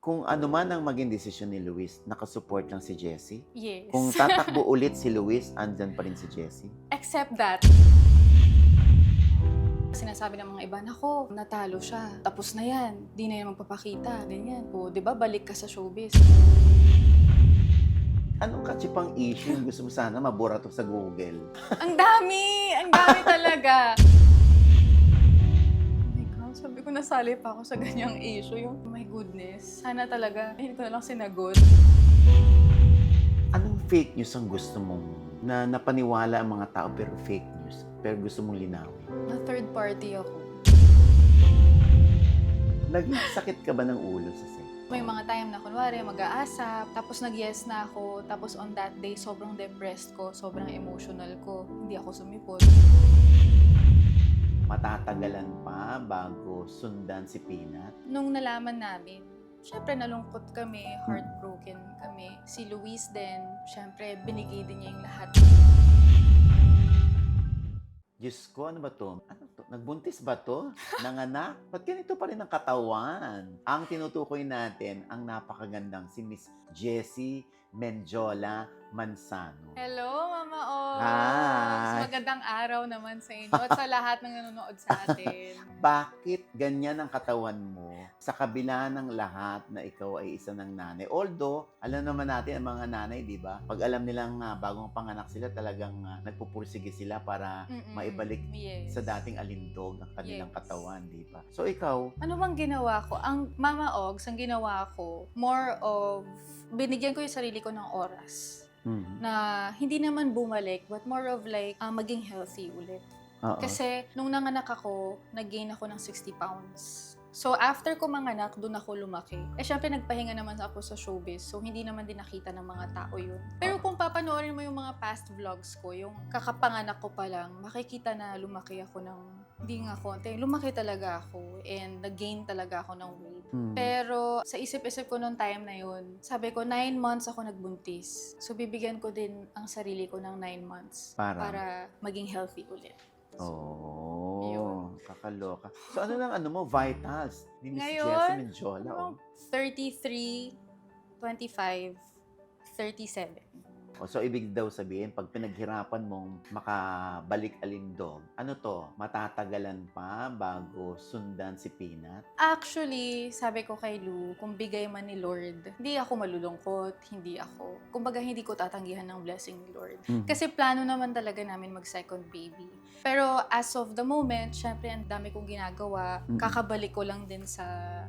Kung ano man ang maging desisyon ni Luis, nakasupport lang si Jessie? Yes. Kung tatakbo ulit si Luis, andyan pa rin si Jessie? Except that, sinasabi ng mga iba, nako, natalo siya. Tapos na yan. Di na yan magpapakita. Ganyan. O, di ba, balik ka sa showbiz. Anong katsipang issue yung gusto mo sana mabura to sa Google? Ang dami! Ang dami talaga! Oh my God, sabi ko nasali pa ako sa ganyang issue. Yung, oh my goodness, sana talaga, hindi ko na lang sinagot. Anong fake news ang gusto mong na napaniwala ang mga tao pero fake news, pero gusto mong linawin? Na third party ako. Nagsakit ka ba ng ulo sa sex? May mga time na kunwari mag-aasap, tapos nag-yes na ako, tapos on that day, sobrang depressed ko, sobrang emotional ko, hindi ako sumipot. Matatagalan pa bago sundan si Peanut? Nung nalaman namin, syempre nalungkot kami, heartbroken kami. Si Luis din, syempre binigay din niya yung lahat. Diyos ko, ano ba to? Ano to? Nagbuntis ba to? Nanganak? Ba't ganito pa rin ang katawan? Ang tinutukoy natin, ang napakagandang si Miss Jessie Menjola Manzano. Hello, Mama Ogs! Hi! Magandang araw naman sa inyo at sa lahat ng nanonood sa atin. Bakit ganyan ang katawan mo sa kabila ng lahat na ikaw ay isa ng nanay? Although, alam naman natin ang mga nanay, di ba? Pag alam nilang bagong panganak sila, talagang nagpupursige sila para maibalik Yes. sa dating alindog ng kanilang Yes. katawan, di ba? So, ikaw, Ano bang ginawa ko? Ang Mama Ogs, ang ginawa ko, more of, binigyan ko yung sarili ko ng oras. Na hindi naman bumalik, but more of like, maging healthy ulit. oo. Kasi, nung nanganak ako, nag-gain ako ng 60 pounds. So, after ko manganak, doon ako lumaki. Eh, syempre, nagpahinga naman ako sa showbiz. So, hindi naman din nakita ng mga tao yun. Pero kung papanoorin mo yung mga past vlogs ko, yung kakapanganak ko pa lang, makikita na lumaki ako ng, hindi nga konti, lumaki talaga ako. And nag-gain talaga ako ng weight. Pero, sa isip-isip ko nung time na yun, sabi ko, 9 months ako nagbuntis. So, bibigyan ko din ang sarili ko ng 9 months para maging healthy ulit. Oh, Yun. kakaloka. So, ano lang, ano mo, vitals? Ni Miss Ngayon, Jessie Menjola, oh. 33, 25, 37. O, so, ibig daw sabihin, pag pinaghirapan mong makabalik alindog, ano to, matatagalan pa bago sundan si Peanut? Actually, sabi ko kay Lou, kung bigay man ni Lord, hindi ako malulungkot, hindi ako, kumbaga hindi ko tatanggihan ng blessing ni Lord. Kasi plano naman talaga namin mag-second baby. Pero as of the moment, syempre ang dami kong ginagawa, kakabalik ko lang din sa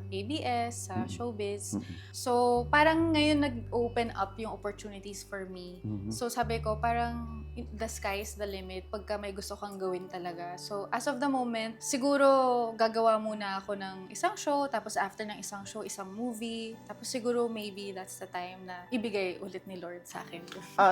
ABS, sa showbiz. So, parang ngayon nag-open up yung opportunities for me. So, sabi ko, parang the sky is the limit pagka may gusto kang gawin talaga. So, as of the moment, siguro gagawa muna ako ng isang show, tapos after ng isang show, isang movie, tapos siguro maybe that's the time na ibigay ulit ni Lord sa akin.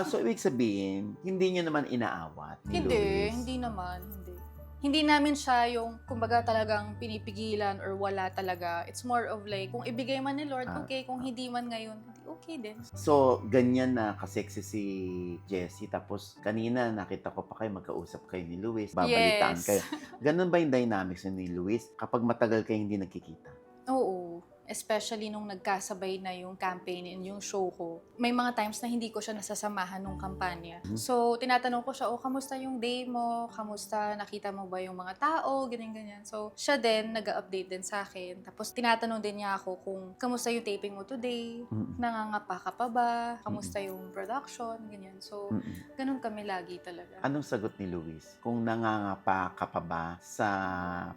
So, ibig sabihin, hindi niyo naman inaawat ni Hindi, Luis? hindi naman, hindi. Hindi namin siya yung, kumbaga talagang pinipigilan or wala talaga. It's more of like, kung ibigay man ni Lord, okay. Kung hindi man ngayon, hindi okay din. So, ganyan na kaseksi si Jessie. Tapos, kanina nakita ko pa kayo, magkausap kayo ni Luis. Babalitaan Yes. kayo. Ganun ba yung dynamics ni Luis kapag matagal kayo hindi nagkikita? Oo. Especially nung nagkasabay na yung campaign and yung show ko. May mga times na hindi ko siya nasasamahan nung kampanya. So, tinatanong ko siya, kamusta yung day mo? Kamusta? Nakita mo ba yung mga tao? Ganyan-ganyan. So, siya din, nag-update din sa akin. Tapos, tinatanong din niya ako kung kamusta yung taping mo today? Nangangapa ka pa ba? Kamusta yung production? Ganyan. So, ganun kami lagi talaga. Anong sagot ni Luis? Kung nangangapa ka pa ba sa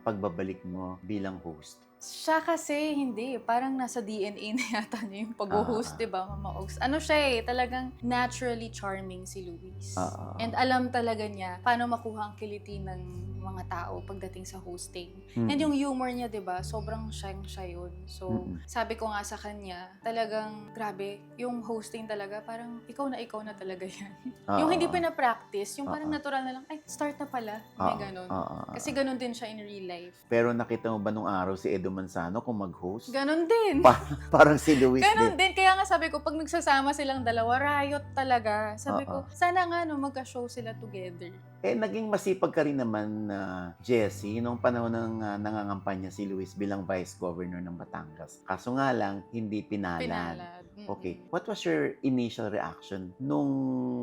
pagbabalik mo bilang host? Siya kasi hindi, parang nasa DNA na yata niya yung pag-host, diba, Mama Ogs? Ano siya talagang naturally charming si Luis. And alam talaga niya paano makuha ang kiliti ng mga tao pagdating sa hosting. And yung humor niya, diba, sobrang siyang siya yun. So, sabi ko nga sa kanya, talagang grabe, yung hosting talaga, parang ikaw na talaga yan. Yung hindi pinapractice, yung parang natural na lang, ay, start na pala. May ganun. Kasi ganun din siya in real life. Pero nakita mo ba nung araw si Edo Manzano kung mag-host? Ganon din. Parang si Luis Ganon din. Kaya nga nga sabi ko, pag nagsasama silang dalawa, riot talaga. Sabi Oo. ko, sana nga no, magka-show sila together. Naging masipag ka rin naman na Jessie nung panahon ng nangangampanya si Luis bilang Vice Governor ng Batangas. Kaso nga lang, hindi pinalad. Pinalad. Okay. What was your initial reaction nung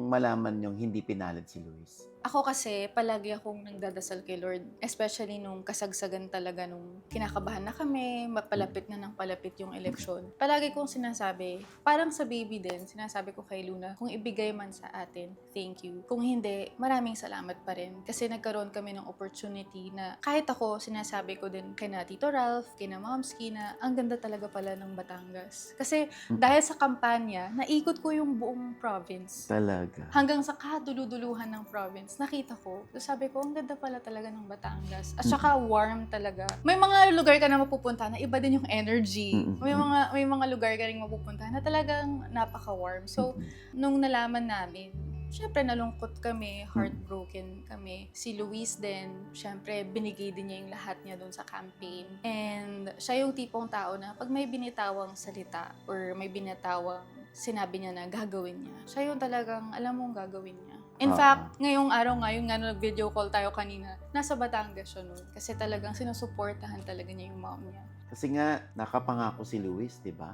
malaman yung hindi pinalad si Luis? Ako kasi, palagi akong nagdadasal kay Lord. Especially nung kasagsagan talaga nung kinakabahan na kami, mapalapit na ng palapit yung eleksyon. Palagi kong sinasabi, parang sa baby din, sinasabi ko kay Luna, kung ibigay man sa atin, thank you. Kung hindi, maraming salamat pa rin. Kasi nagkaroon kami ng opportunity na kahit ako, sinasabi ko din kay na Tito Ralph, kay na Momski na ang ganda talaga pala ng Batangas. Kasi dahil sa kampanya, naikot ko yung buong province. Talaga. Hanggang sa kaduluduluhan ng province, nakita ko. So sabi ko, ang ganda pala talaga ng Batangas. At saka warm talaga. May mga lugar ka na mapupunta na iba din yung energy. May mga lugar ka rin mapupunta na talagang napaka-warm. So, nung nalaman namin, syempre nalungkot kami, heartbroken kami. Si Luis din, syempre binigay din niya yung lahat niya doon sa campaign. And siya yung tipong tao na pag may binitawang salita or may binitawang sinabi niya na gagawin niya, siya yung talagang alam mong gagawin niya. In fact, ngayong araw nga, yung nag-video call tayo kanina, nasa Batangas siya nun. Kasi talagang sinusuportahan talaga niya yung mom niya. Kasi nga, nakapangako si Luis, di ba?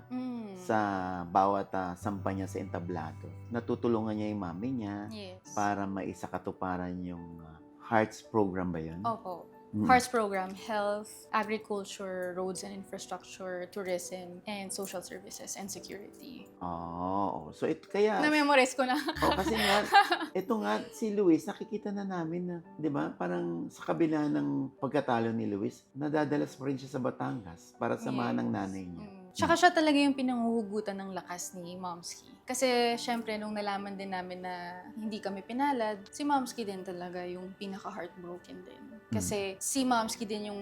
Sa bawat sampa niya sa entablado. Natutulungan niya yung mami niya Yes. para maisakatuparan yung Hearts program ba yun? Opo. Hearts program, health, agriculture, roads and infrastructure, tourism, and social services and security. Oo. So, kaya... Na-memorize ko na. kasi nga, ito nga, si Luis, nakikita na namin na, di ba, parang sa kabila ng pagkatalo ni Luis, nadadalas pa rin siya sa Batangas para samahan ng nanay niya. Tsaka siya talaga yung pinanguhugutan ng lakas ni Momski. Kasi syempre nung nalaman din namin na hindi kami pinalad, si Momski din talaga yung pinaka-heartbroken din. Kasi si Momski din yung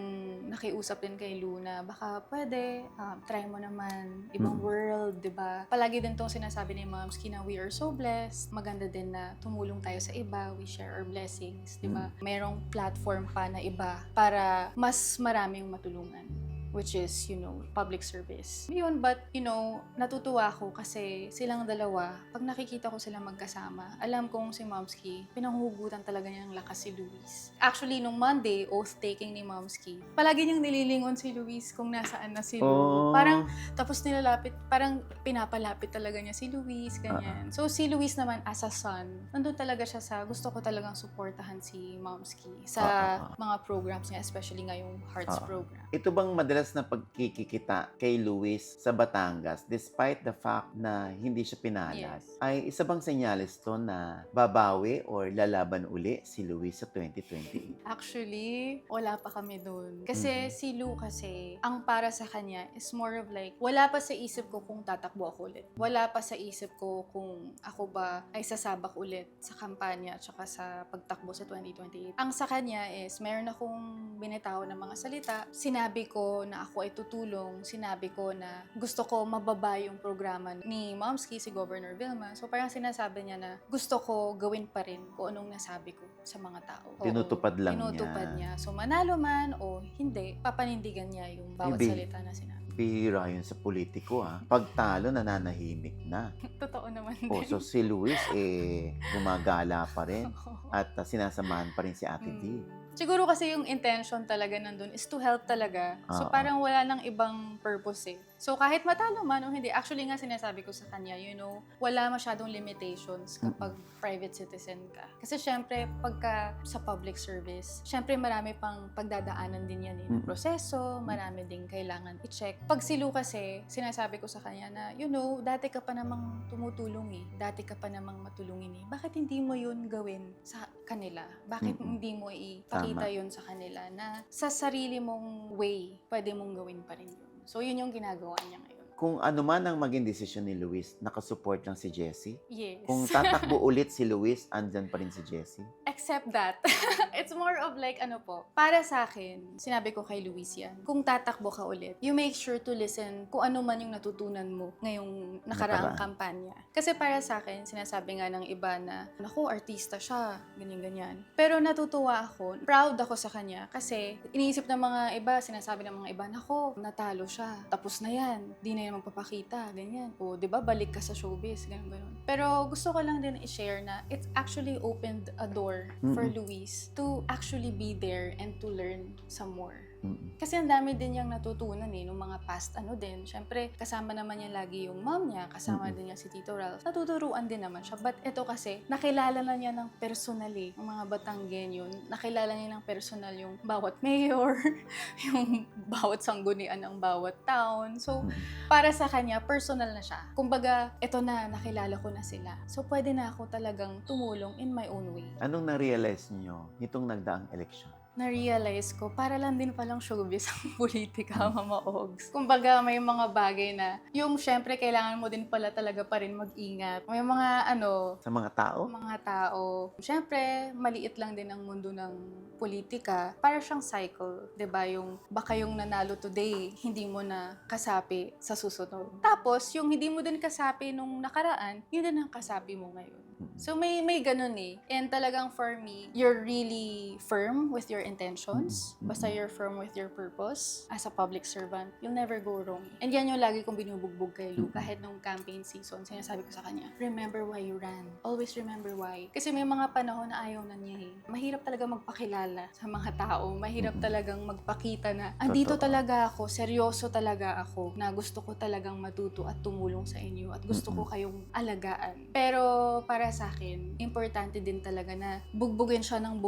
nakiusap din kay Luna, baka pwede, try mo naman, ibang world, di ba? Palagi din tong sinasabi ni Momski na we are so blessed, maganda din na tumulong tayo sa iba, we share our blessings, di ba? Merong platform pa na iba para mas maraming matulungan, which is, public service. Yun, but, natutuwa ako kasi silang dalawa, pag nakikita ko sila magkasama, alam kong si Momski, pinanghugutan talaga niya ng lakas si Luis. Actually, nung Monday, oath-taking ni Momski, palagi niyang nililingon si Luis kung nasaan na si Lu. Parang, tapos nilalapit, parang pinapalapit talaga niya si Luis, ganyan. So, si Luis naman, as a son, nandun talaga siya sa, gusto ko talagang supportahan si Momski sa mga programs niya, especially ngayong Hearts program. Ito bang madalas na pagkikita kay Luis sa Batangas, despite the fact na hindi siya pinalad, ay isa bang senyales to na babawi or lalaban uli si Luis sa 2028? Actually, wala pa kami doon. Kasi si Lu kasi, ang para sa kanya is more of like, wala pa sa isip ko kung tatakbo ako ulit. Wala pa sa isip ko kung ako ba ay sasabak ulit sa kampanya at saka sa pagtakbo sa 2028. Ang sa kanya is, meron akong binitaw ng mga salita. Sinabi ko na ako ay tutulong. Sinabi ko na gusto ko mababa yung programa ni Momski, si Governor Vilma. So parang sinasabi niya na gusto ko gawin pa rin kung anong nasabi ko sa mga tao. Tinutupad lang Tinutupad niya. So manalo man o hindi, papanindigan niya yung bawat salita na sinabi. Bihira yun sa politiko, ha? Pagtalo, nananahimik na. Totoo naman din. So si Luis, gumagala pa rin at sinasamahan pa rin si Ate D. Siguro kasi yung intention talaga nandun is to help talaga. So parang wala nang ibang purpose eh. So kahit matalo man o hindi, actually nga sinasabi ko sa kanya, wala masyadong limitations kapag private citizen ka. Kasi syempre, pagka sa public service, syempre marami pang pagdadaanan din yan ng proseso, marami ding kailangan i-check. Pag si Lu kasi, sinasabi ko sa kanya na, dati ka pa namang tumutulong eh, dati ka pa namang matulungin eh. Bakit hindi mo yun gawin sa kanila? Bakit hindi mo ipakita yun sa kanila na sa sarili mong way, pwede mong gawin pa rin yun. So, yun yung ginagawa niya ngayon. Kung ano man ang maging desisyon ni Luis, nakasupport lang si Jessie? Yes. Kung tatakbo ulit si Luis, andyan pa rin si Jessie? Except that, it's more of like, para sa akin, sinabi ko kay Luis yan, kung tatakbo ka ulit, you make sure to listen kung ano man yung natutunan mo ngayong nakaraang kampanya. Kasi para sa akin, sinasabi nga ng iba na, naku, artista siya, ganyan-ganyan. Pero natutuwa ako, proud ako sa kanya, kasi iniisip ng mga iba, sinasabi ng mga iba, naku, natalo siya, tapos na yan, di na na magpapakita, ganyan. O, di ba, balik ka sa showbiz, ganun. Pero gusto ko lang din i-share na it actually opened a door for Luis to actually be there and to learn some more. Kasi ang dami din niyang natutunan nung mga past din. Siyempre, kasama naman niya lagi yung mom niya, kasama din niya si Tito Ralph. Natuturuan din naman siya. But ito kasi, nakilala na niya ng personal yung mga Batanggenyo. Nakilala niya ng personal yung bawat mayor, yung bawat sanggunian ng bawat town. So, para sa kanya, personal na siya. Kumbaga, ito na, nakilala ko na sila. So, pwede na ako talagang tumulong in my own way. Anong na-realize niyo nitong nagdaang eleksyon? Na-realize ko, para lang din palang showbiz ang politika, Mama Ogs. Kumbaga, may mga bagay na, yung syempre, kailangan mo din pala talaga pa rin mag-ingat. May mga, Sa mga tao? mga tao. Syempre, maliit lang din ang mundo ng politika. Para siyang cycle, 'di ba? Yung baka yung nanalo today, hindi mo na kasapi sa susunod. Tapos, yung hindi mo din kasapi nung nakaraan, yun din ang kasapi mo ngayon. So, may ganun And talagang for me, you're really firm with your intentions. Basta you're firm with your purpose as a public servant, you'll never go wrong. And yan yung lagi kong binubugbog kay Lou. Kahit nung campaign season, sinasabi ko sa kanya, remember why you ran. Always remember why. Kasi may mga panahon na ayaw na niya Mahirap talaga magpakilala sa mga tao. Mahirap talagang magpakita na, andito talaga ako, seryoso talaga ako, na gusto ko talagang matuto at tumulong sa inyo at gusto ko kayong alagaan. Pero para sa akin, importante din talaga na bugbugin siya ng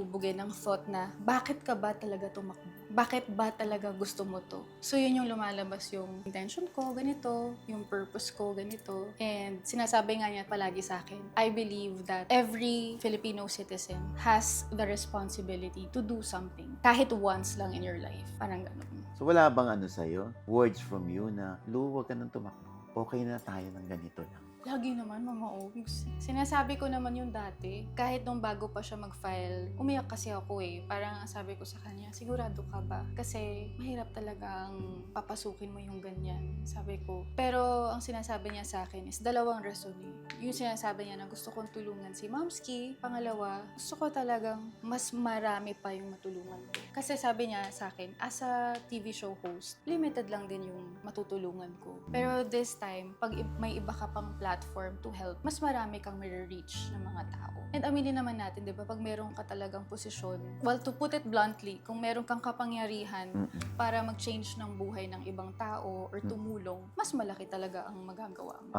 thought na, bakit ka ba talaga tumakbo? Bakit ba talaga gusto mo to? So yun yung lumalabas yung intention ko, ganito, yung purpose ko, ganito. And sinasabi nga niya palagi sa akin, I believe that every Filipino citizen has the responsibility to do something. Kahit once lang in your life. Parang ganun. So wala bang sa'yo? Words from you na, Lou, wag ka nang tumakbo. Okay na tayo ng ganito lang. Lagi naman, Mama Ogs. Sinasabi ko naman yung dati. Kahit nung bago pa siya mag-file, umiyak kasi ako Parang sabi ko sa kanya, sigurado ka ba? Kasi mahirap talagang papasukin mo yung ganyan. Sabi ko. Pero ang sinasabi niya sa akin is dalawang rason Yung sinasabi niya na gusto kong tulungan si Momski. Pangalawa, gusto ko talagang mas marami pa yung matulungan ko. Kasi sabi niya sa akin, as a TV show host, limited lang din yung matutulungan ko. Pero this time, pag may iba ka pang platform to help, mas marami kang reach ng mga tao. And aminin naman natin, di ba, pag meron ka talagang posisyon, well, to put it bluntly, kung meron kang kapangyarihan para mag-change ng buhay ng ibang tao or tumulong, mas malaki talaga ang magagawa mo.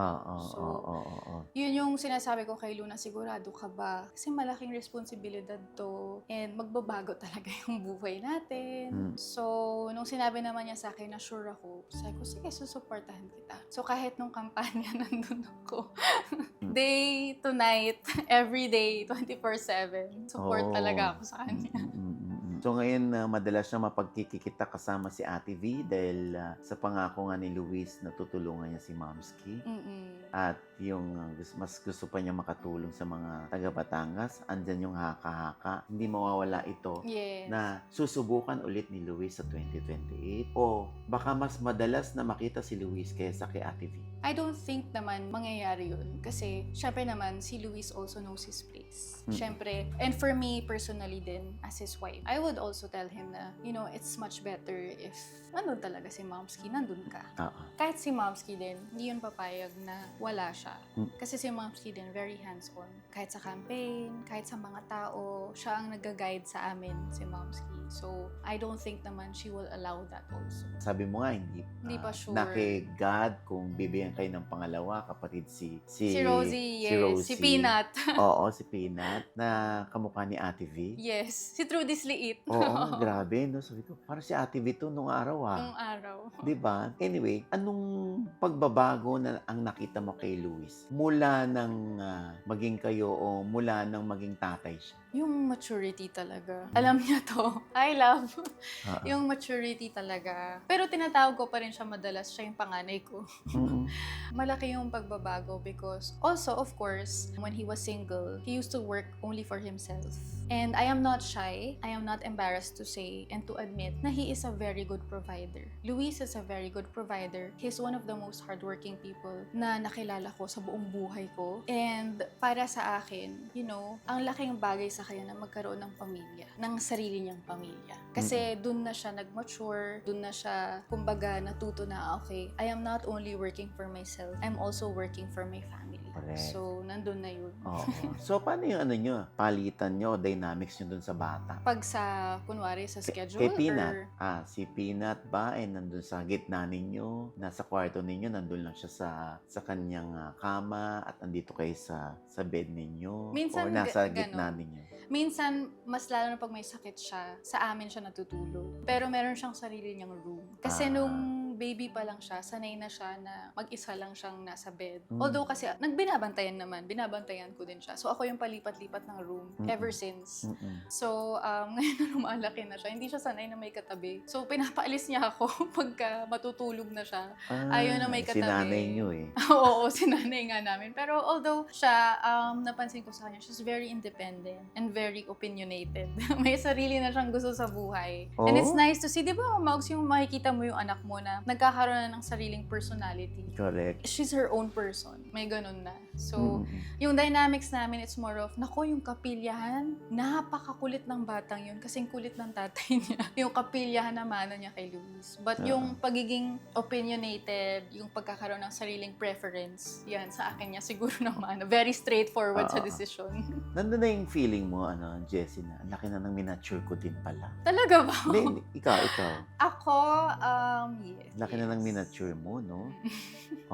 Yun yung sinasabi ko kay Luna, sigurado ka ba? Kasi malaking responsibilidad to and magbabago talaga yung buhay natin. So, nung sinabi naman niya sa akin na sure ako, sabi ko, sige, susuportahan kita. So, kahit nung kampanya, nandun ako. Day to night, every day, 24/7. Support talaga ako sa kanya. So ngayon, madalas na mapagkikita kasama si Ate V dahil sa pangako nga ni Luis na tutulungan niya si Momski. At yung mas gusto pa niya makatulong sa mga taga Batangas, andyan yung haka-haka. Hindi mawawala ito na susubukan ulit ni Luis sa 2028 o baka mas madalas na makita si Luis kaysa kay Ate V. I don't think naman mangyayari yun. Kasi, syempre naman, si Luis also knows his place. Syempre, and for me personally din, as his wife, I would also tell him na, it's much better if nandun talaga si Momski, nandun ka. Kahit si Momski din, hindi yun papayag na wala siya. Kasi si Momski din, very hands-on. Kahit sa campaign, kahit sa mga tao, siya ang nag-guide sa amin, si Momski. So, I don't think naman she will allow that also. Sabi mo nga, hindi pa sure. Na kay God kung bibigyan kayo ng pangalawa, kapatid si Rosie, yes. Si Peanut. Oo, si Peanut, na kamukha ni Ate V. Yes, si Trudy's liit. Oo, grabe, no? Sabi ko, parang si Ate V to nung araw, Nung araw. Diba? Anyway, anong pagbabago na ang nakita mo kay Luis? Mula nang maging kayo o mula nang maging tatay siya? Yung maturity talaga. Alam niya to. I love. Yung maturity talaga. Pero tinatawag ko pa rin siya madalas. Siya yung panganay ko. Malaki yung pagbabago because also, of course, when he was single, he used to work only for himself. And I am not shy. I am not embarrassed to say and to admit na he is a very good provider. Luis is a very good provider. He's one of the most hardworking people na nakilala ko sa buong buhay ko. And para sa akin, ang laking bagay sa sa kanya na magkaroon ng pamilya, ng sarili niyang pamilya. Kasi dun na siya nag-mature, dun na siya, kumbaga, natuto na, okay, I am not only working for myself, I'm also working for my family. Correct. So, nandun na yun. Oo. So, paano yung palitan nyo, dynamics nyo dun sa bata? Pag sa, kunwari, sa schedule, Kay Peanut, or si Peanut ba ay nandun sa gitna ninyo, nasa kwarto ninyo, nandun lang siya sa kanyang kama at andito kayo sa bed ninyo? Minsan, o nasa ganon. gitna ninyo? Minsan, mas lalo na pag may sakit siya, sa amin siya natutulog. Pero meron siyang sarili niyang room. Kasi nung baby pa lang siya, sanay na siya na mag-isa lang siyang nasa bed. Although kasi, binabantayan ko din siya. So ako yung palipat-lipat ng room ever since. So, ngayon na lumalaki na siya, hindi siya sanay na may katabi. So, pinapaalis niya ako pagka matutulog na siya. Ayaw na may katabi. Sinanay nyo eh. Oo, sinanay nga namin. Pero although siya, napansin ko sa kanya, she's very independent and very opinionated. May sarili na siyang gusto sa buhay. Oh? And it's nice to see, di ba, Maugs, yung makikita mo yung anak mo na nagkakaroon na ng sariling personality. Correct. She's her own person. May ganun na. So, yung dynamics namin, it's more of, nako, yung kapilyahan, napakakulit ng batang yun kasing kulit ng tatay niya. Yung kapilyahan na mana niya kay Luis. But yung pagiging opinionated, yung pagkakaroon ng sariling preference, yan, sa akin niya siguro naman. Very straightforward sa decision. Nandun na yung feeling mo, Jessie, na laki na ng minature ko din pala. Talaga ba? Hindi, ikaw. Ako, yes. Laki na ng minature mo, no?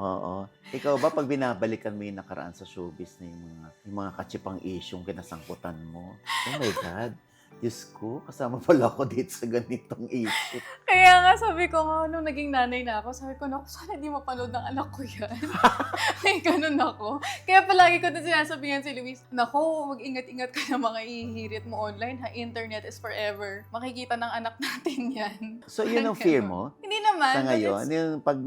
Oo. Ikaw ba, pag binabalikan mo yung nakaraan sa showbiz na yung mga katsipang isyong kinasangkutan mo, oh my God, Diyos ko, kasama pala ako dito sa ganitong issue. Kaya nga sabi ko nga, nung naging nanay na ako, sabi ko, naku, sana hindi mapanood ng anak ko yan. May ganun ako. Kaya palagi ko din sinasabihan si Luis, naku, mag-ingat-ingat ka na mga ihihirit mo online, ha? Internet is forever. Makikita ng anak natin yan. So, yun ang fear mo? Hindi naman. Sa ngayon, yung pag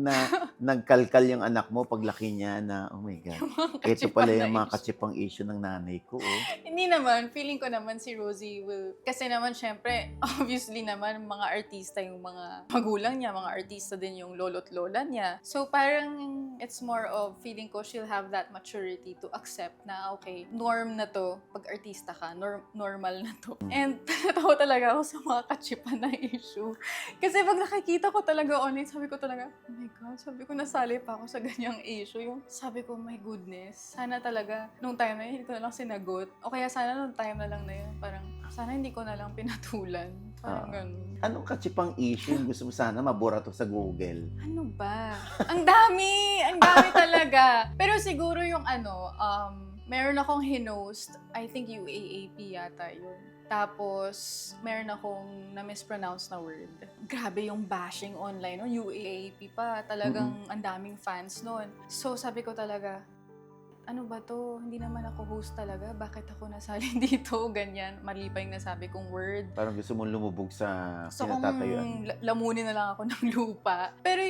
nagkalkal yung anak mo, paglaki niya na, oh my God, ito pala yung mga katsipang issue ng nanay ko, oh. Hindi naman. Feeling ko naman si Rosie will. Kasi naman, syempre, obviously naman, mga artista yung mga magulang niya, mga artista din yung lolo't lola niya. So, parang it's more of feeling ko she'll have that maturity to accept na, okay, norm na to. Pag artista ka, normal na to. And natawa talaga ako sa mga katsipan na issue. Kasi pag nakikita ko talaga online, sabi ko talaga, oh my God, sabi ko, nasali pa ako sa ganyang issue. Yung sabi ko, my goodness, sana talaga, nung time na yun, hindi ko na lang sinagot. O kaya sana nung time na lang na yun, parang, sana hindi ko na lang pinatulan. Parang ganun. Anong katsipang issue yung gusto mo sana mabura to sa Google? Ano ba? Ang dami! Ang dami talaga. Pero siguro yung meron akong hinost, I think UAAP yata yun. Tapos, meron akong na-mispronounce na word. Grabe yung bashing online, no? UAAP pa. Talagang ang daming fans nun. So, sabi ko talaga, ano ba to? Hindi naman ako host talaga. Bakit ako nasali dito? Ganyan. Mali pa yung nasabi kong word. Parang gusto mong lumubog sa So, pinatatayuan. lamunin na lang ako ng lupa. Pero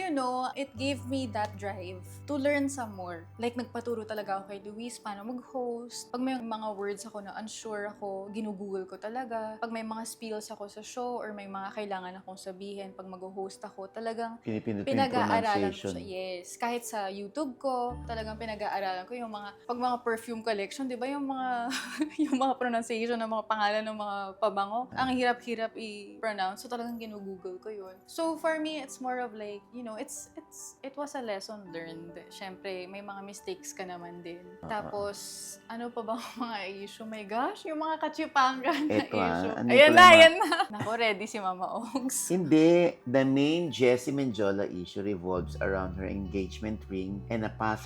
it gave me that drive to learn some more. Like, nagpaturo talaga ako kay Luis paano mag-host. Pag may mga words ako na unsure ako, ginugoogle ko talaga. Pag may mga spills ako sa show or may mga kailangan akong sabihin pag mag-host ako, talagang pinag-aaralan ko siya. Yes. Kahit sa YouTube ko, talagang pinag-aaralan ko yung pag mga perfume collection, di ba yung mga yung mga pronunciation ng mga pangalan ng mga pabango, ang hirap-hirap i-pronounce. So talagang ginugoogle ko yun. So for me, it's more of like, it was a lesson learned. Syempre, may mga mistakes ka naman din. Tapos, ano pa ba mga issue? My gosh, yung mga katsipangan na issue. Ayan na. Naku, ready si Mama Ogs. Hindi. The main Jessie Menjola issue revolves around her engagement ring and a past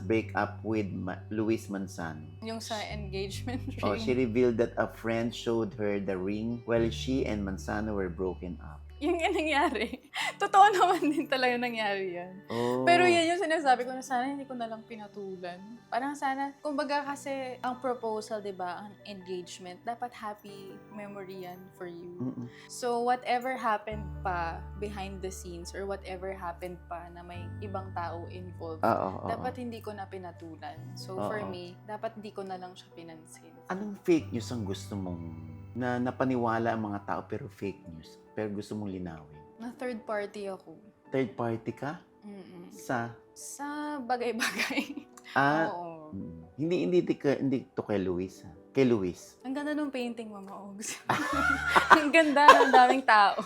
breakup with Luis Manzano. Yung sa engagement ring. Oh, she revealed that a friend showed her the ring while she and Manzano were broken up. Yung nangyari. Totoo naman din talaga nangyari yan. Oh. Pero yan yung sinasabi ko na sana hindi ko na lang pinatulan. Parang sana, kumbaga kasi ang proposal, di ba, ang engagement, dapat happy memory yan for you. So whatever happened pa behind the scenes or whatever happened pa na may ibang tao involved, dapat hindi ko na pinatulan. So for me, dapat hindi ko na lang siya pinansin. Anong fake news ang gusto mong na napaniwala ang mga tao pero fake news? Pero gusto mong linawin? Na third party ako. Third party ka? Sa bagay-bagay. Ah, Oo. hindi to kay Luis. Kay Luis. Ang ganda ng painting, Mama Ogs. Ang ganda ng daming tao.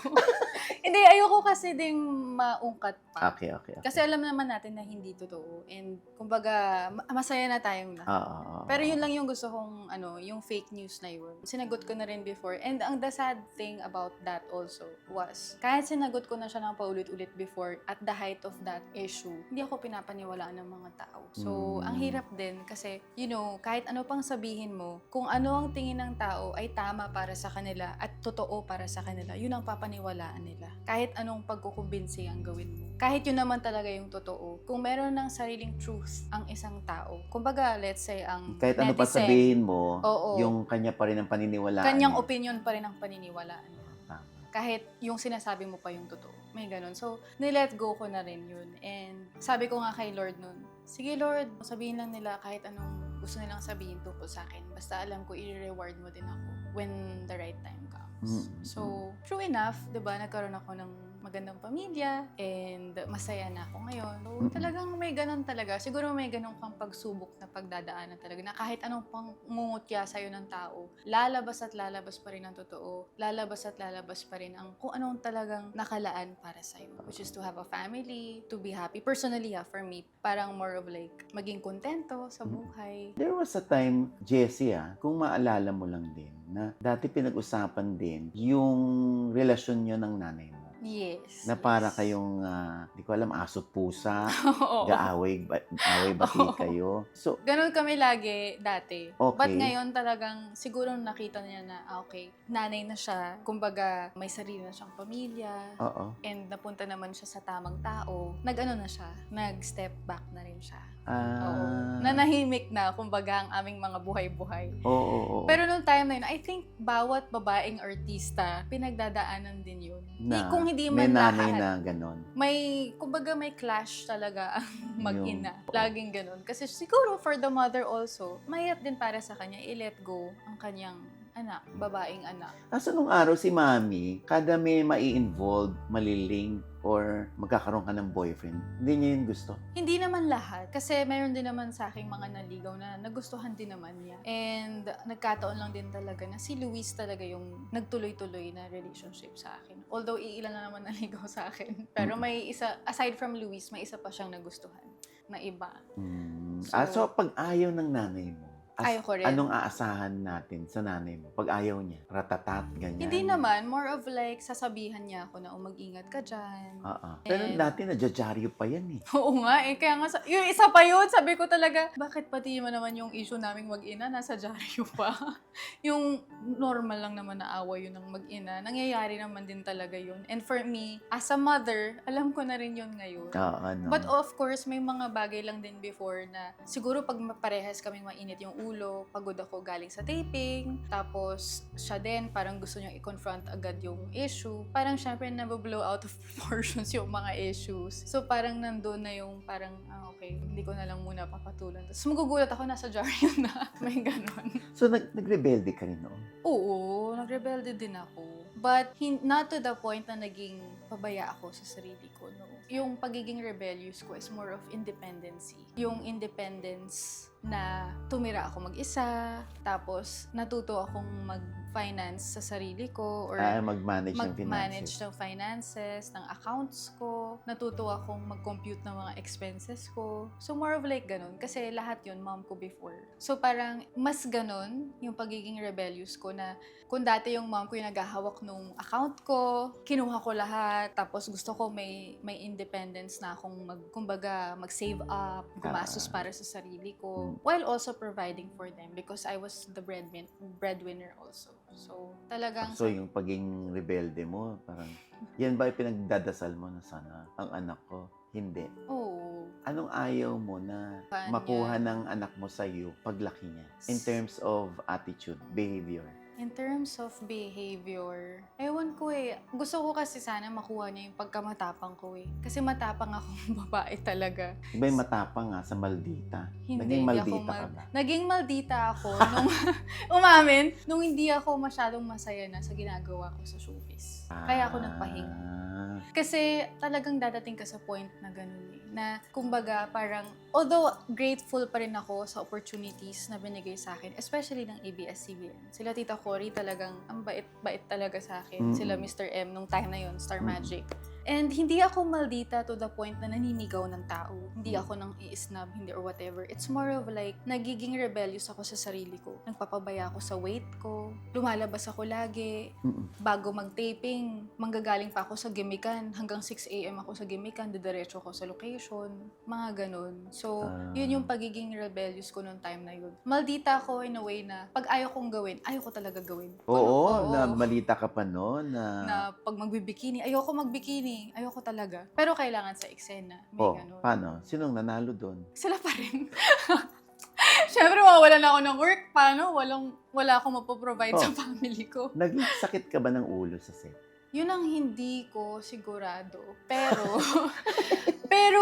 Hindi, ayoko kasi ding maungkat pa. Okay. Kasi alam naman natin na hindi totoo. And kumbaga, masaya na tayong lahat. Oo. Pero yun lang yung gusto kong, yung fake news na yun. Sinagot ko na rin before. And ang the sad thing about that also was, kahit sinagot ko na siya ng paulit-ulit before at the height of that issue, hindi ako pinapaniwalaan ng mga tao. So, ang hirap din kasi, kahit ano pang sabihin mo, kung ano ang tingin ng tao ay tama para sa kanila at totoo para sa kanila, yun ang papaniwalaan nila. Kahit anong pagkukumbinsi ang gawin mo. Kahit yun naman talaga yung totoo. Kung meron ng sariling truth ang isang tao, kumbaga, let's say, ang kahit ano pa netizen, sabihin mo, oo, yung kanya pa rin ang paniniwalaan. kanyang niya. opinion pa rin ang paniniwalaan niya. Tama. Kahit yung sinasabi mo pa yung totoo. May ganun. So, nilet go ko na rin yun. And sabi ko nga kay Lord nun, sige Lord, sabihin lang nila kahit anong gusto nilang sabihin tungkol sa akin. Basta alam ko, i-reward mo din ako when the right time comes. So, true enough, diba, nagkaroon ako ng magandang pamilya and masaya na ako ngayon. So, talagang may ganun talaga. Siguro may ganun kang pagsubok na pagdadaanan talaga na kahit anong pangungutya sa'yo ng tao, lalabas at lalabas pa rin ang totoo. Lalabas at lalabas pa rin ang kung anong talagang nakalaan para sa'yo. Which is to have a family, to be happy. Personally, for me, parang more of like maging kontento sa buhay. There was a time, Jessie, kung maalala mo lang din, na dati pinag-usapan din yung relasyon nyo ng nanay mo. Yes. Na para kayong, di ko alam, aso pusa, Oo. away-bati Oo. kayo. So, Ganun kami lagi dati. Okay. But ngayon talagang siguro nakita niya na, okay, nanay na siya. Kumbaga, may sarili na siyang pamilya. oo. And napunta naman siya sa tamang tao. Nag-ano na siya. Nag-step back na rin siya. Oo. Nanahimik na, kumbaga, ang aming mga buhay-buhay. Oo. Pero nung time na yun, I think bawat babaeng artista, pinagdadaanan din yun. Kung hindi may man nanay lahat. na ganon. Kumbaga may clash talaga ang mag-ina. Yung- Laging ganun. Kasi siguro for the mother also, mahirap din para sa kanya i-let go ang kanyang anak, babaeng anak. Kaso nung araw si Mami, kada may mai-involve, maliling, or magkakaroon ka ng boyfriend, hindi niya yun gusto. Hindi naman lahat. Kasi meron din naman sa aking mga naligaw na nagustuhan din naman niya. And nagkataon lang din talaga na si Luis talaga yung nagtuloy-tuloy na relationship sa akin. Although iilan na naman naligaw sa akin. Pero may isa, aside from Luis, may isa pa siyang nagustuhan na iba. So pag ayaw ng nanay mo, Ayaw ko rin. anong aasahan natin sa nanay mo? Pag ayaw niya, ratatat, ganyan. Hindi naman. More of like, sasabihan niya ako na mag-ingat ka dyan. Pero And- dati nadyadyaryo pa yan eh. Oo nga eh. Kaya nga, yung isa pa yun, sabi ko talaga, bakit pati mo naman yung issue naming mag-ina, nasa dyaryo pa? Yung normal lang naman na away yun ng mag-ina, nangyayari naman din talaga yun. And for me, as a mother, alam ko na rin yun ngayon. Ano. But of course, may mga bagay lang din before na siguro pag parehas kaming mainit yung ulo, pagod ako galing sa taping, tapos siya din, parang gusto niyang i-confront agad yung issue. Parang syempre nabablow out of proportions yung mga issues. So parang nandun na yung parang, okay, hindi ko na lang muna papatulan. Tapos magugulat ako, nasa jar yun na. May ganon. So nagrebelde ka rin noon? Oo, nagrebelde din ako. But not to the point na naging pabaya ako sa sarili ko, no. Yung pagiging rebellious ko is more of independency. Yung independence na tumira ako mag-isa, tapos natuto akong mag-finance sa sarili ko or Mag-manage ng mag-manage finances. ng finances, ng accounts ko. Natuto akong mag-compute ng mga expenses ko. So, more of like ganun. Kasi lahat yun, mom ko before. So, parang mas ganun yung pagiging rebellious ko na kung dati yung mom ko yung naghahawak nung account ko, kinuha ko lahat, tapos gusto ko may independence na akong kumbaga, mag-save up, gumastos para sa sarili ko, while also providing for them because I was the breadwinner also. So, talagang... So yung pagiging rebelde mo, parang, yan ba yung pinagdadasal mo na sana ang anak ko? Hindi. Oo. Anong ayaw mo na Kanya. makuha ng anak mo sa iyo paglaki niya? In terms of attitude, behavior. In terms of behavior, ewan ko eh. Gusto ko kasi sana makuha niya yung pagkamatapang ko eh. Kasi matapang akong babae talaga. Iba yung matapang nga sa maldita. Hindi, Naging hindi ako maldita ka ba? Naging maldita ako nung umamin, nung hindi ako masyadong masaya na sa ginagawa ko sa showbiz. Kaya ako nagpahinga. Kasi talagang dadating ka sa point na ganun eh. Na kumbaga parang, although grateful pa rin ako sa opportunities na binigay sa akin, especially ng ABS-CBN. Sila Tita Cory talagang, ang bait-bait talaga sa akin. Sila Mr. M nung time na yun, Star Magic. And hindi ako maldita to the point na naninigaw ng tao. Hindi ako nang i-snub, hindi or whatever. It's more of like, nagiging rebellious ako sa sarili ko. Nagpapabaya ako sa weight ko. Lumalabas ako lagi. Bago mag-taping, manggagaling pa ako sa gimikan. Hanggang 6 a.m. ako sa gimikan. Didiretso ako sa location. Mga ganun. So, yun yung pagiging rebellious ko nung time na yun. Maldita ako in a way na pag ayaw kong gawin, ayaw ko talaga gawin. Oo, na malita ka pa noon. Na pag magbibikini, ayoko magbikini. Ayoko talaga. Pero kailangan sa eksena. May ganun. Paano? Sinong nanalo doon? Sila pa rin. Siyempre, mawawalan ako ng work. Paano? Wala akong mapoprovide sa family ko. Naging sakit ka ba ng ulo sa set? Yun ang hindi ko sigurado. Pero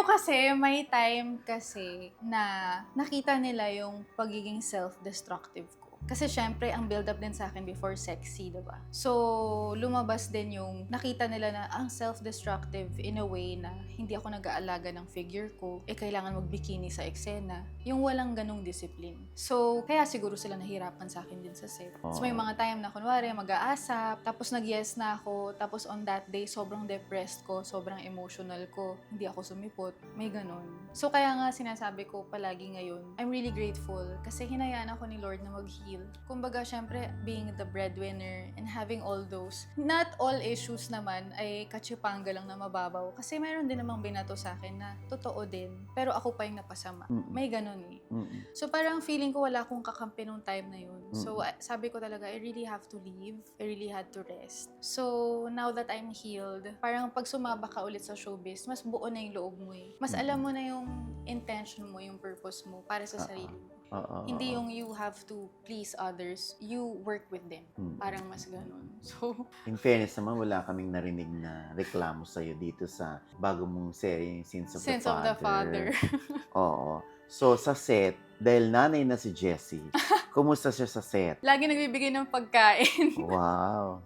kasi, may time kasi na nakita nila yung pagiging self-destructive ko. Kasi syempre, ang build-up din sa akin before sexy, diba? So, lumabas din yung nakita nila na ang self-destructive in a way na hindi ako nag-aalaga ng figure ko, kailangan magbikini sa eksena. Yung walang ganong discipline. So, kaya siguro sila nahirapan sa akin din sa set. So, may mga time na kunwari, mag-aasap, tapos nag-yes na ako, tapos on that day, sobrang depressed ko, sobrang emotional ko, hindi ako sumipot, may ganon. So, kaya nga sinasabi ko palagi ngayon, I'm really grateful kasi hinayaan ako ni Lord na mag-heal. Kumbaga, syempre, being the breadwinner and having all those, not all issues naman ay katsipanga lang na mababaw. Kasi mayroon din namang binato sa akin na totoo din, pero ako pa yung napasama. May ganun eh. So, parang feeling ko wala akong kakampi nung time na yun. So, sabi ko talaga, I really have to leave. I really had to rest. So, now that I'm healed, parang pag sumaba ka ulit sa showbiz, mas buo na yung loob mo eh. Mas alam mo na yung intention mo, yung purpose mo para sa sarili mo. Hindi yung you have to please others, you work with them. Parang mas ganun. So, in fairness naman, wala kaming narinig na reklamo sa'yo dito sa bago mong serye, yung Sins of the Father. Oo. So, sa set, dahil nanay na si Jessie, kumusta siya sa set? lagi nagbibigay ng pagkain. Wow.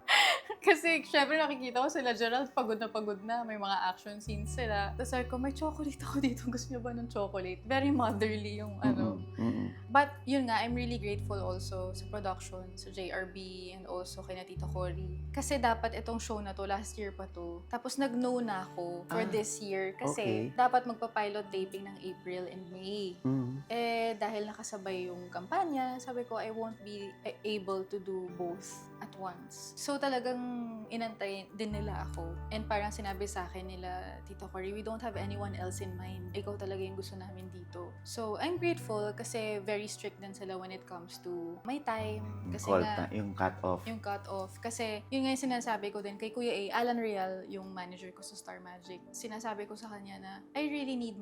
Kasi, syempre, nakikita ko sila, Gerald, pagod na. May mga action scenes sila. Tapos sabi ko, may chocolate ako dito. Gusto niyo ba ng chocolate? Very motherly yung ano. But, yun nga, I'm really grateful also sa production, sa JRB, and also kay na Tita Cory. Kasi dapat itong show na to, last year pa to. Tapos nag-know na ako for this year. Kasi dapat magpa-pilot taping ng April and May. Dahil nakasabay yung kampanya, sabi ko, I won't be able to do both at once. So, talagang inantay din nila ako. And parang sinabi sa akin nila, Tita Cory, we don't have anyone else in mind. Ikaw talaga yung gusto namin dito. So, I'm grateful kasi very strict din sila when it comes to my time. Kasi Yung cut-off. Yung cut-off. Kasi, yun nga yung sinasabi ko din kay Kuya A, Alan Real, yung manager ko sa Star Magic. Sinasabi ko sa kanya na, I really need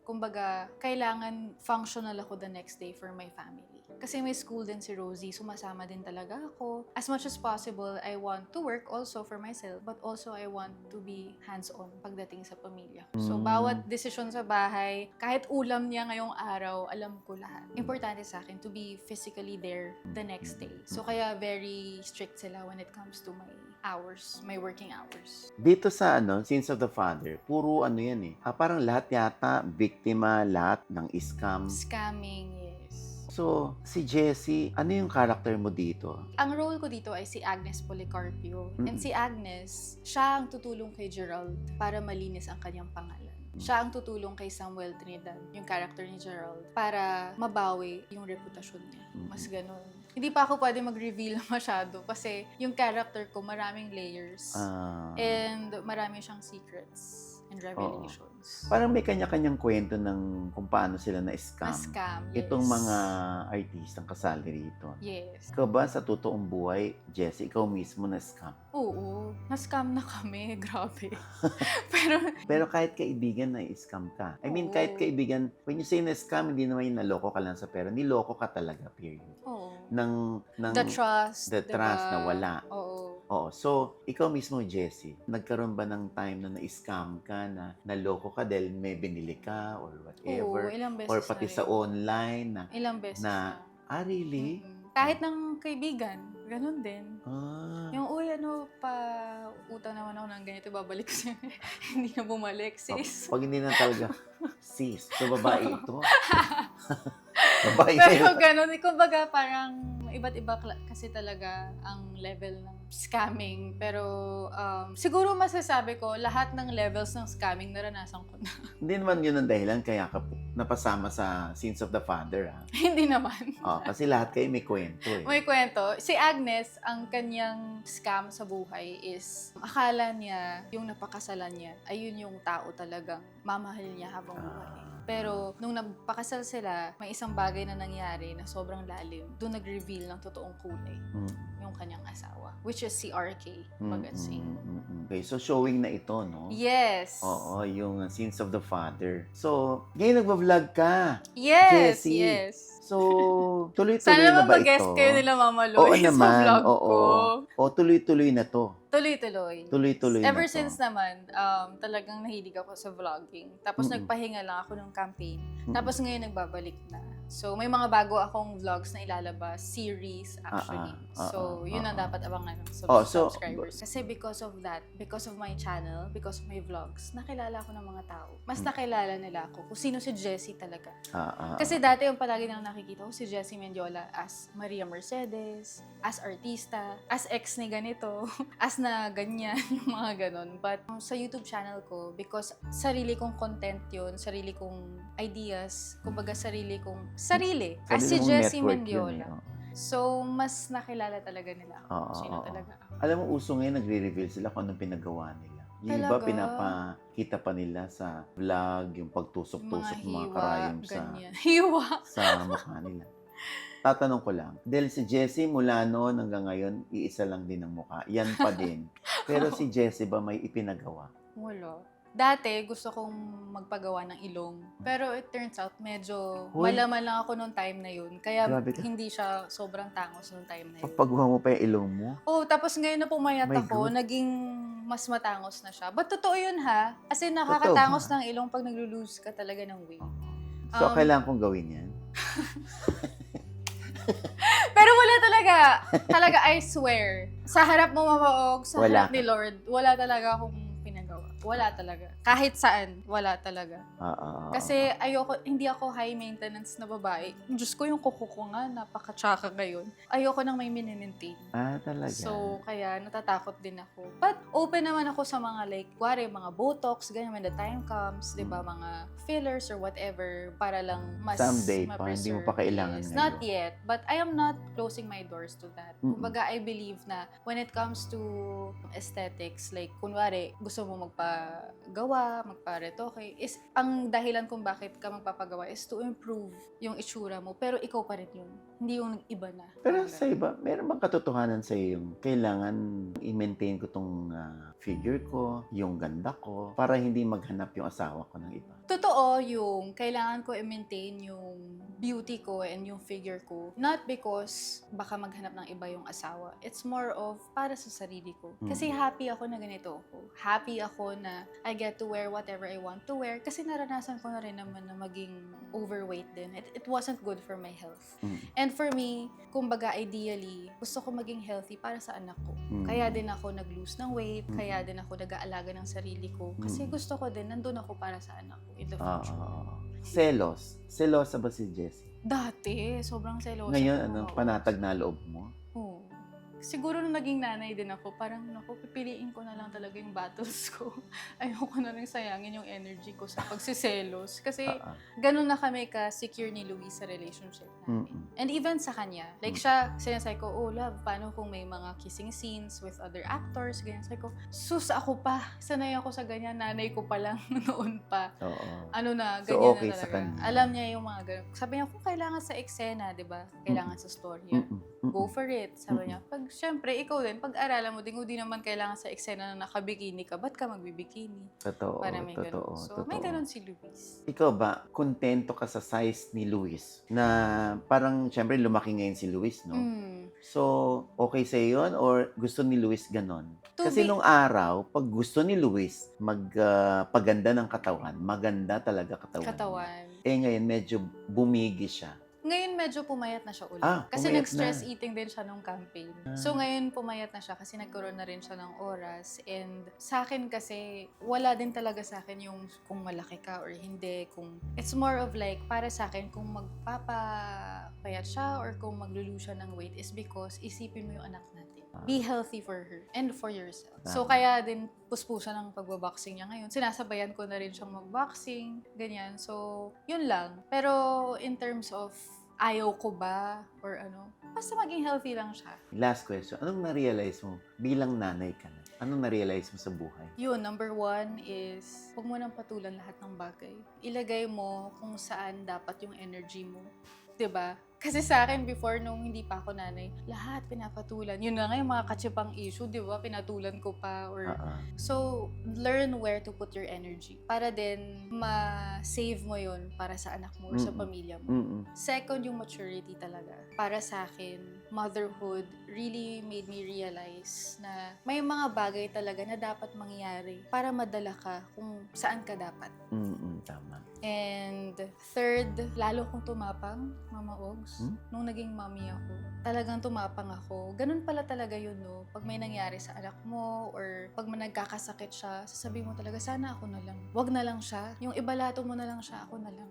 kumbaga, kailangan functional ako the next day for my family. Kasi may school din si Rosie, sumasama din talaga ako. As much as possible, I want to work also for myself, but also I want to be hands-on pagdating sa pamilya. So, bawat desisyon sa bahay, kahit ulam niya ngayong araw, alam ko lahat. Importante sa akin to be physically there the next day. So, kaya very strict sila when it comes to my hours, my working hours. Dito sa Sins of the Father, puro yan eh. Parang lahat yata, biktima, lahat ng scam. Scamming, yes. So, si Jessie, ano yung character mo dito? Ang role ko dito ay si Agnes Policarpio. And si Agnes, siya ang tutulong kay Gerald para malinis ang kanyang pangalan. Siya ang tutulong kay Samuel Trinidad, yung character ni Gerald, para mabawi yung reputasyon niya. Mas ganun. Hindi pa ako pwede mag-reveal masyado kasi yung character ko maraming layers. And marami siyang secrets and revelations. pounds. Parang may kanya-kanyang kwento ng kung paano sila na-scam. Na-scam, yes. Itong mga artistang kasali rito. Yes. Ikaw ba sa totoong buhay, Jessie, ikaw mismo na-scam? Oo. Na-scam na kami. Grabe. Pero, Pero kahit kaibigan na-scam ka. I mean, Oo. kahit kaibigan, when you say na-scam, hindi naman yung naloko ka lang sa pera. Niloko ka talaga, period. oo. Ng The trust. the diba? trust na wala. Oo. Oo. So, ikaw mismo, Jessie, nagkaroon ba ng time na na-scam ka, na naloko ka dahil may binili ka or Oo, whatever? ilang beses Or pati na sa rin. online na, Ilang beses na- really? Kahit ng kaibigan, ganun din. Ah, Yung, uy, utang naman ako ng ganito, babalik ko sa'yo. Hindi na bumalik, sis. pag hindi na talaga, sis, so babae ito. Babae Pero ito. ganun, kumbaga parang iba't iba kasi talaga ang level ng scamming. Pero siguro masasabi ko, lahat ng levels ng scamming naranasan ko na. Hindi naman yun ang dahilan kaya ka napasama sa Sins of the Father, ha? Hindi naman. Kasi lahat kayo may kwento, eh. May kwento. Si Agnes, ang kanyang scam sa buhay is, akala niya, yung napakasalan niya, ayun yung tao talagang mamahal niya habang buhay. Pero, nung nagpakasal sila, may isang bagay na nangyari na sobrang lalim. Doon nag-reveal ng totoong kulay yung kanyang asawa. Which is si RK Magatsing. Okay, so showing na ito, no? Yes! Oo, yung Sins of the Father. So, ngayon nagbablog ka. Yes! Jessie. Yes! So, tuloy-tuloy Sana na ba mag-guest ito? kayo nila Mama Oo Loy sa naman, vlog oo. ko. O, tuloy-tuloy na to. Tuloy-tuloy. Tuloy-tuloy Ever na to. since naman, talagang nahilig ako sa vlogging. Tapos nagpahinga lang ako ng campaign. Tapos ngayon nagbabalik na. So, may mga bago akong vlogs na ilalabas, series actually. So, yun ang dapat abangan ng subscribers. Kasi because of that, because of my channel, because of my vlogs, nakilala ako ng mga tao. Mas nakilala nila ako kung sino si Jessie talaga. Kasi dati yung palagi nang nakikita ko si Jessie Mendiola as Maria Mercedes, as artista, as ex ni ganito, as na ganyan, yung mga ganon. But sa YouTube channel ko, because sarili kong content yun, sarili kong ideas, kumbaga sarili. As si Jessie Mendiola. So, mas nakilala talaga nila ako. Sino talaga ako. Alam mo, uso ngayon, nagre-reveal sila kung anong pinagawa nila. Yung iba, Talaga? pinapakita pa nila sa vlog, yung pagtusok-tusok ng mga karayom ganyan. Hiwa. sa mukha nila. Tatanong ko lang, dahil si Jessie mula noon hanggang ngayon, iisa lang din ang mukha. Yan pa din. Pero si Jessie ba may ipinagawa? Wala. Dati, gusto kong magpagawa ng ilong. Pero it turns out, medyo Hoy. malaman lang ako nung time na yun. Kaya Grabe ka. hindi siya sobrang tangos nung time na yun. Pagpagawa mo pa yung ilong mo? Oh, tapos ngayon na pumayat My ako, God. naging mas matangos na siya. But totoo yun ha. Kasi nakakatangos ng ilong pag naglo-lose ka talaga ng weight. So, kailangan kong gawin yan? Pero wala talaga. Talaga, I swear. Sa harap mo, Mama Og, sa Wala harap ni Lord, wala talaga akong pinagawa. Wala talaga. Kahit saan, wala talaga. Kasi hindi ako high maintenance na babae. Diyos ko, yung kuko ko nga, napaka-tsaka ngayon. Ayoko nang may minimaintain. Talaga? So, kaya natatakot din ako. But open naman ako sa mga like, kuwari, mga botox, ganyan, when the time comes, di ba, mga fillers or whatever, para lang mas Someday pa, hindi mo pa ma-preserve. kailangan Yes, ngayon. not yet, but I am not closing my doors to that. Kumbaga, I believe na when it comes to aesthetics, like, kunwari, gusto mo magpagawa, magpa-retoke, is ang dahilan kung bakit ka magpapagawa is to improve yung itsura mo, pero ikaw pa rin yun. Hindi yung iba na. Pero sa iba, meron bang katotohanan sa yung kailangan i-maintain ko tong figure ko, yung ganda ko, para hindi maghanap yung asawa ko ng iba? Totoo yung kailangan ko i-maintain yung beauty ko and yung figure ko. Not because baka maghanap ng iba yung asawa. It's more of para sa sarili ko. Kasi happy ako na ganito ako. Happy ako na I get to wear whatever I want to wear. Kasi naranasan ko na rin naman na maging overweight din. It wasn't good for my health. And for me, kumbaga ideally, gusto ko maging healthy para sa anak ko. Kaya din ako nag-lose ng weight. Kaya din ako nag-aalaga ng sarili ko. Kasi gusto ko din, nandun ako para sa anak ko in the future. Selos. Selosa ba si Jessie? Dati, sobrang selosa. Ngayon, ko. panatag na loob mo? Oo. siguro nung naging nanay din ako, parang naku, pipiliin ko na lang talaga yung battles ko. Ayoko na rin sayangin yung energy ko sa pagsiselos. Kasi ganun na kami ka-secure ni Luis sa relationship namin. And even sa kanya, like siya, sinasay ko, oh love, paano kung may mga kissing scenes with other actors, ganyan. Sabi ko, sus, ako pa, sanay ako sa ganyan, nanay ko pa lang noon pa. Oo. Ano na, So, ganyan okay na sa talaga. kanya. Alam niya yung mga ganun. Sabi niya, kung kailangan sa eksena, di ba? Kailangan sa storya. Go for it. Sabi niya, pag syempre, ikaw din, pag-aralan mo din, kung di naman kailangan sa eksena na nakabikini ka, ba't ka magbibikini? Totoo, Para may ganun. totoo, So, totoo. may ganun si Luis. Ikaw ba, kontento ka sa size ni Luis? Na parang, syempre, lumaki ngayon si Luis, no? So, okay sa yun? Or gusto ni Luis ganon? Kasi nung araw, pag gusto ni Luis magpaganda ng katawan, maganda talaga katawan niya. Katawan. Eh ngayon, medyo bumigi siya. Ngayon medyo pumayat na siya ulit. Kasi pumayat nag-stress na. eating din siya nung campaign. So ngayon pumayat na siya kasi nagkaroon na rin siya ng oras. And sa akin kasi, wala din talaga sa akin yung kung malaki ka or hindi. It's more of like, para sa akin, kung magpapapayat siya or kung maglulu siya ng weight is because isipin mo yung anak natin. Be healthy for her and for yourself. So kaya din puspusan ng pagbaboxing niya ngayon. Sinasabayan ko na rin siyang magboxing, ganyan. So, yun lang. Pero in terms of ayaw ko ba or ano, basta maging healthy lang siya. Last question, anong na-realize mo bilang nanay ka na? Anong na-realize mo sa buhay? Yun, number 1 is, huwag mo nang patulan lahat ng bagay. Ilagay mo kung saan dapat yung energy mo. 'Di ba? Kasi sa akin, before, nung hindi pa ako nanay, lahat pinapatulan. Yun na nga yung mga katsipang issue, di ba? Pinatulan ko pa. So, learn where to put your energy. Para din, ma-save mo yun para sa anak mo or sa pamilya mo. Second, yung maturity talaga. Para sa akin, motherhood really made me realize na may mga bagay talaga na dapat mangyari para madala ka kung saan ka dapat. Tama. And third, lalo kong tumapang, Mama Ogs, nung naging mommy ako. Talagang tumapang ako. Ganun pala talaga yun, no? Pag may nangyari sa anak mo or pag may nagkakasakit siya, sasabihin mo talaga, sana ako na lang. Wag na lang siya. Yung ibalato mo na lang siya, ako na lang.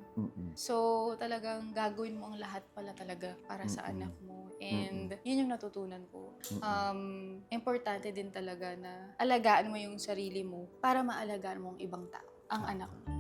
So, talagang gagawin mo ang lahat pala talaga para sa anak mo. And yun yung natutunan ko. Importante din talaga na alagaan mo yung sarili mo para maalagaan mo ang ibang tao, ang anak mo.